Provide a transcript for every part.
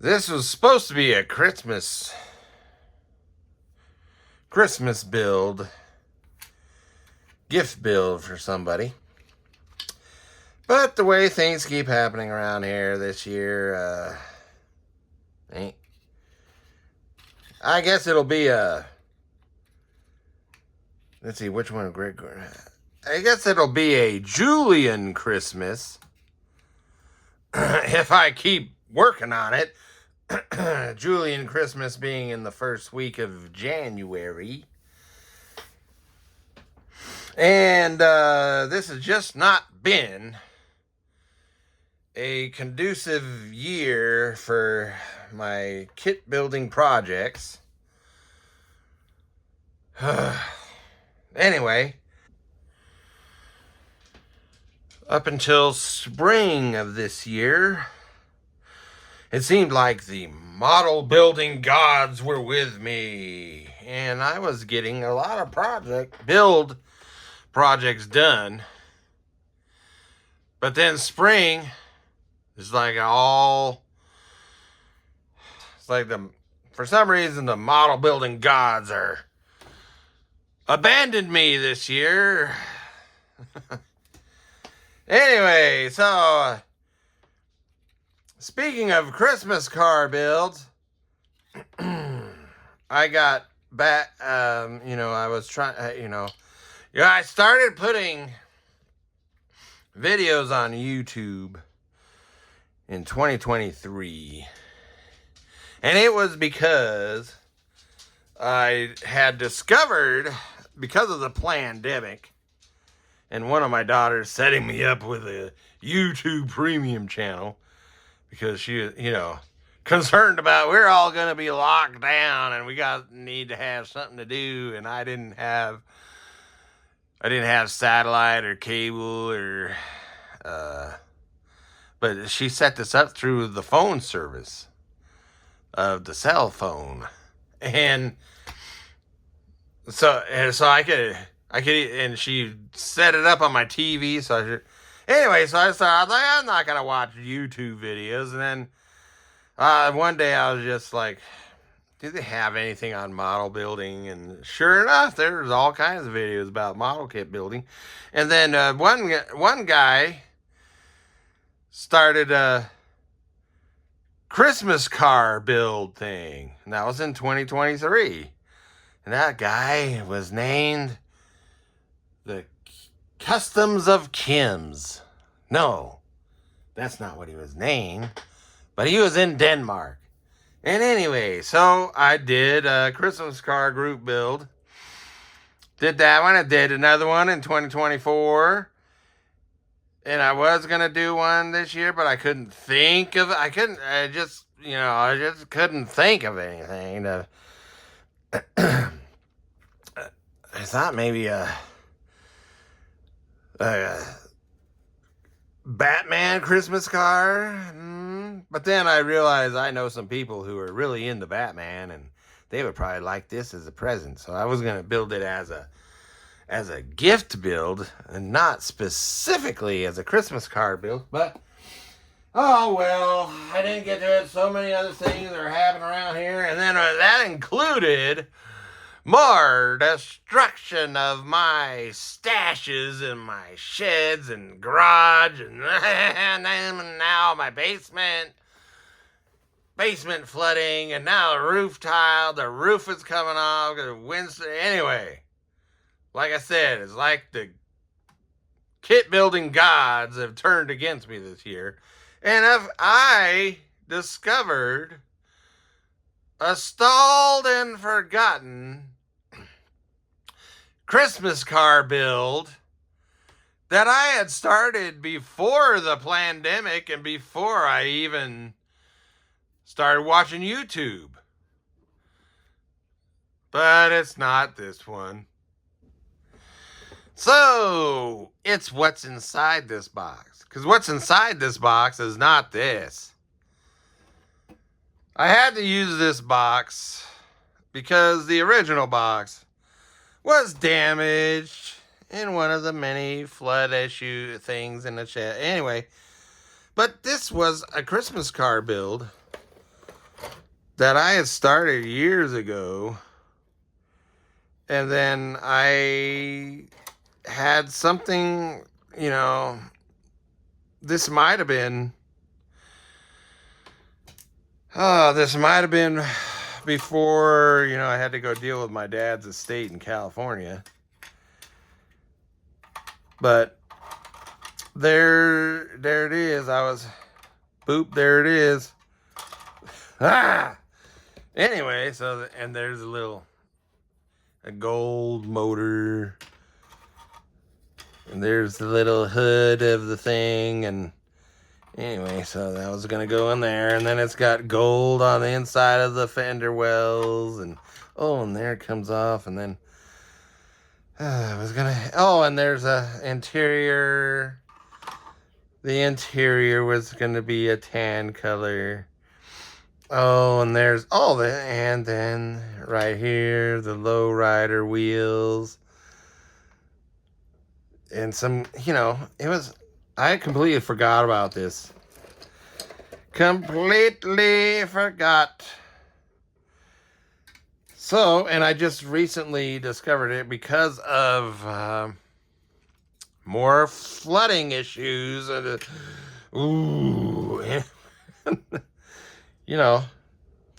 This was supposed to be a Christmas build, gift build for somebody. But the way things keep happening around here this year, I guess it'll be a, let's see, which one, Greg? I guess it'll be a Julian Christmas if I keep working on it. Julian Christmas being in the first week of January. And this has just not been a conducive year for my kit building projects. Anyway, up until spring of this year, it seemed like the model building gods were with me, and I was getting a lot of build projects done. But then spring is like for some reason the model building gods are abandoned me this year. Anyway, so speaking of Christmas car builds, I got back, I was trying, I started putting videos on YouTube in 2023. And it was because I had discovered, because of the pandemic, and one of my daughters setting me up with a YouTube premium channel, because she, concerned about we're all going to be locked down and we need to have something to do, and I didn't have satellite or cable or but she set this up through the phone service of the cell phone, and so I could, and she set it up on my TV. So I started. I was like, I'm not gonna watch YouTube videos. And then one day I was just like, do they have anything on model building? And sure enough, there's all kinds of videos about model kit building. And then one guy started a Christmas car build thing, and that was in 2023. And that guy was named the Customs of Kim's. No, that's not what he was named, but he was in Denmark. And anyway, so I did a Christmas car group build. Did that one. I did another one in 2024. And I was going to do one this year, but I couldn't think of it. I just couldn't think of anything. I thought maybe a Batman Christmas car. But then I realized I know some people who are really into Batman, and they would probably like this as a present. So I was going to build it as a gift build and not specifically as a Christmas card build. But oh well, I didn't get to it. So many other things are happening around here, and then that included more destruction of my stashes and my sheds and garage, and now my basement flooding, and now the roof is coming off because anyway, like I said, it's like the kit building gods have turned against me this year. And if I discovered a stalled and forgotten Christmas car build that I had started before the pandemic and before I even started watching YouTube. But it's not this one. So, it's what's inside this box. Because what's inside this box is not this. I had to use this box because the original box was damaged in one of the many flood issue things in the shed. Anyway, but this was a Christmas car build that I had started years ago. And then I had something, this might have been before, I had to go deal with my dad's estate in California. But there it is. There it is. Anyway, and there's a gold motor. And there's the little hood of the thing. And anyway, so that was going to go in there. And then it's got gold on the inside of the fender wells. And there it comes off. And then and there's a interior. The interior was going to be a tan color. And and then right here, the lowrider wheels. And some, I completely forgot about this. Completely forgot. So, and I just recently discovered it because of more flooding issues. It's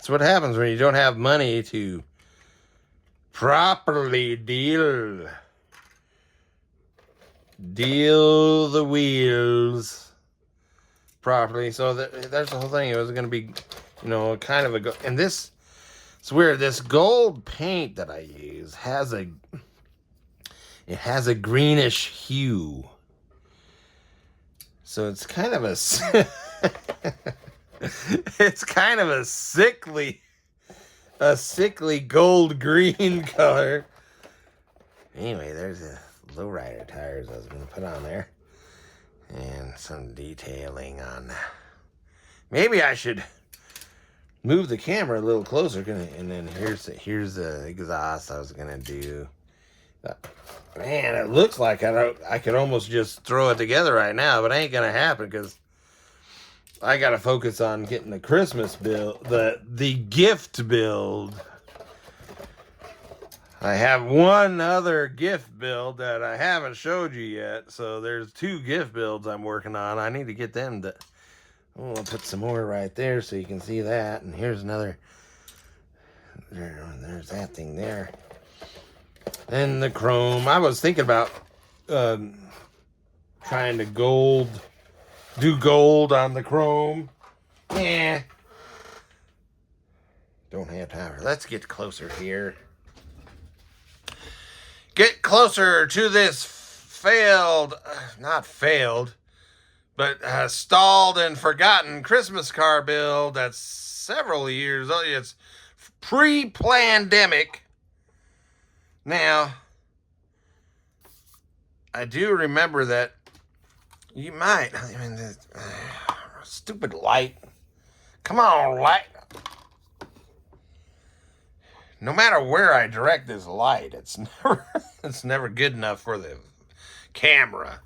what happens when you don't have money to properly deal the wheels properly. So that's the whole thing. It was going to be, kind of and this, it's weird. This gold paint that I use has a greenish hue. So it's kind of a it's kind of a sickly gold green color. Anyway, there's the lowrider tires I was going to put on there. And some detailing on. Maybe I should move the camera a little closer. And then here's the exhaust I was going to do. Man, it looks like I could almost just throw it together right now, but it ain't going to happen because I got to focus on getting the Christmas build, the gift build. I have one other gift build that I haven't showed you yet. So there's 2 gift builds I'm working on. I need to get them to... I'll put some more right there so you can see that. And here's another... There's that thing there. And the chrome. I was thinking about trying to do gold on the chrome. Yeah. Don't have time. Let's get closer here. Get closer to this stalled and forgotten Christmas car build that's several years old. It's pre-pandemic. Now, I do remember that you might, stupid light. Come on, light. No matter where I direct this light, it's never good enough for the camera.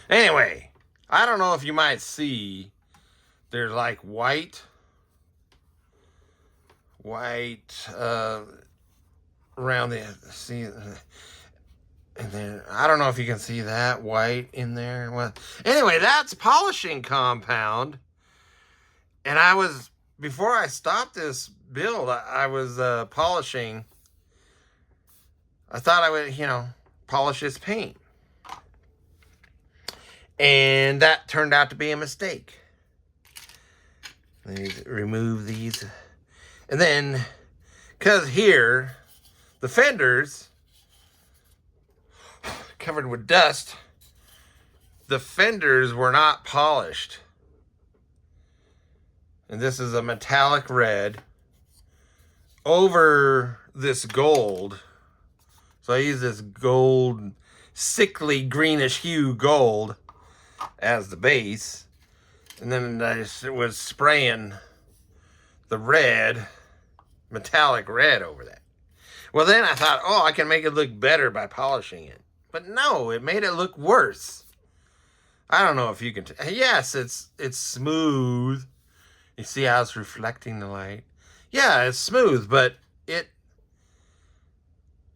Anyway, I don't know if you might see, there's like white around and then I don't know if you can see that white in there. Well, anyway, that's polishing compound. And before I stopped this build, I was polishing. I thought I would, polish this paint. And that turned out to be a mistake. Let me remove these. And then, because here, the fenders, covered with dust, the fenders were not polished. And this is a metallic red over this gold. So I use this gold, sickly greenish hue gold as the base. And then I was spraying the red, metallic red over that. Well, then I thought, I can make it look better by polishing it. But no, it made it look worse. I don't know if you can... Yes, it's smooth. You see how it's reflecting the light? Yeah, it's smooth, but it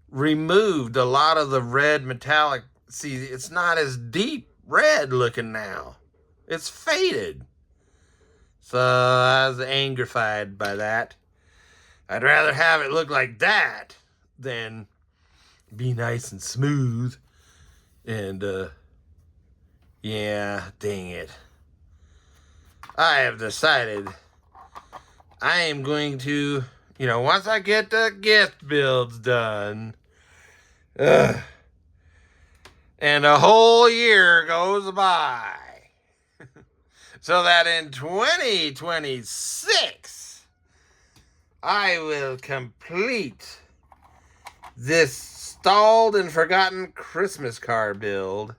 removed a lot of the red metallic. See, it's not as deep red looking now. It's faded. So I was angrified by that. I'd rather have it look like that than be nice and smooth. And, yeah, dang it. I have decided I am going to, once I get the gift builds done, and a whole year goes by, so that in 2026, I will complete this stalled and forgotten Christmas card build.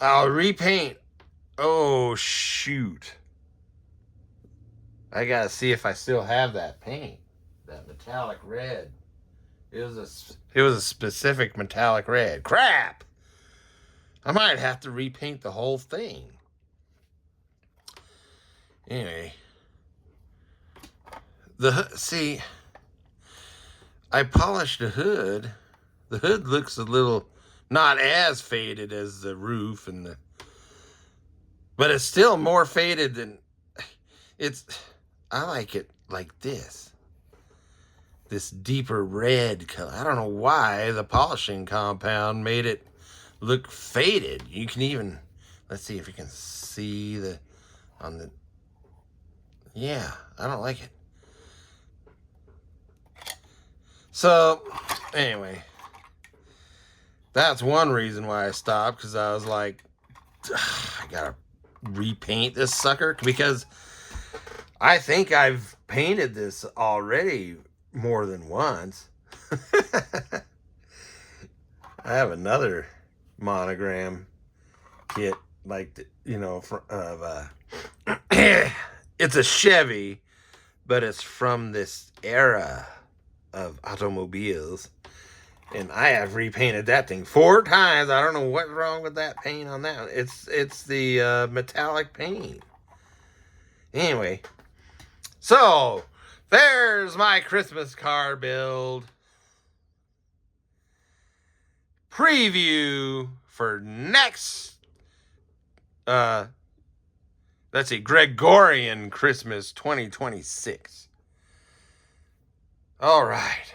I'll repaint. Oh, shoot. I gotta see if I still have that paint. That metallic red. It was a specific metallic red. Crap! I might have to repaint the whole thing. Anyway. See, I polished the hood. The hood looks a little not as faded as the roof but it's still more faded than I like it like this. This deeper red color. I don't know why the polishing compound made it look faded. You can even, let's see if you can see yeah, I don't like it. So, anyway, that's one reason why I stopped, because I was like, I gotta repaint this sucker, because I think I've painted this already more than once. I have another monogram kit, like, it's a Chevy, but it's from this era of automobiles. And I have repainted that thing 4 times. I don't know what's wrong with that paint on that. It's the metallic paint. Anyway, so there's my Christmas card build preview for next, let's see, Gregorian Christmas 2026. All right.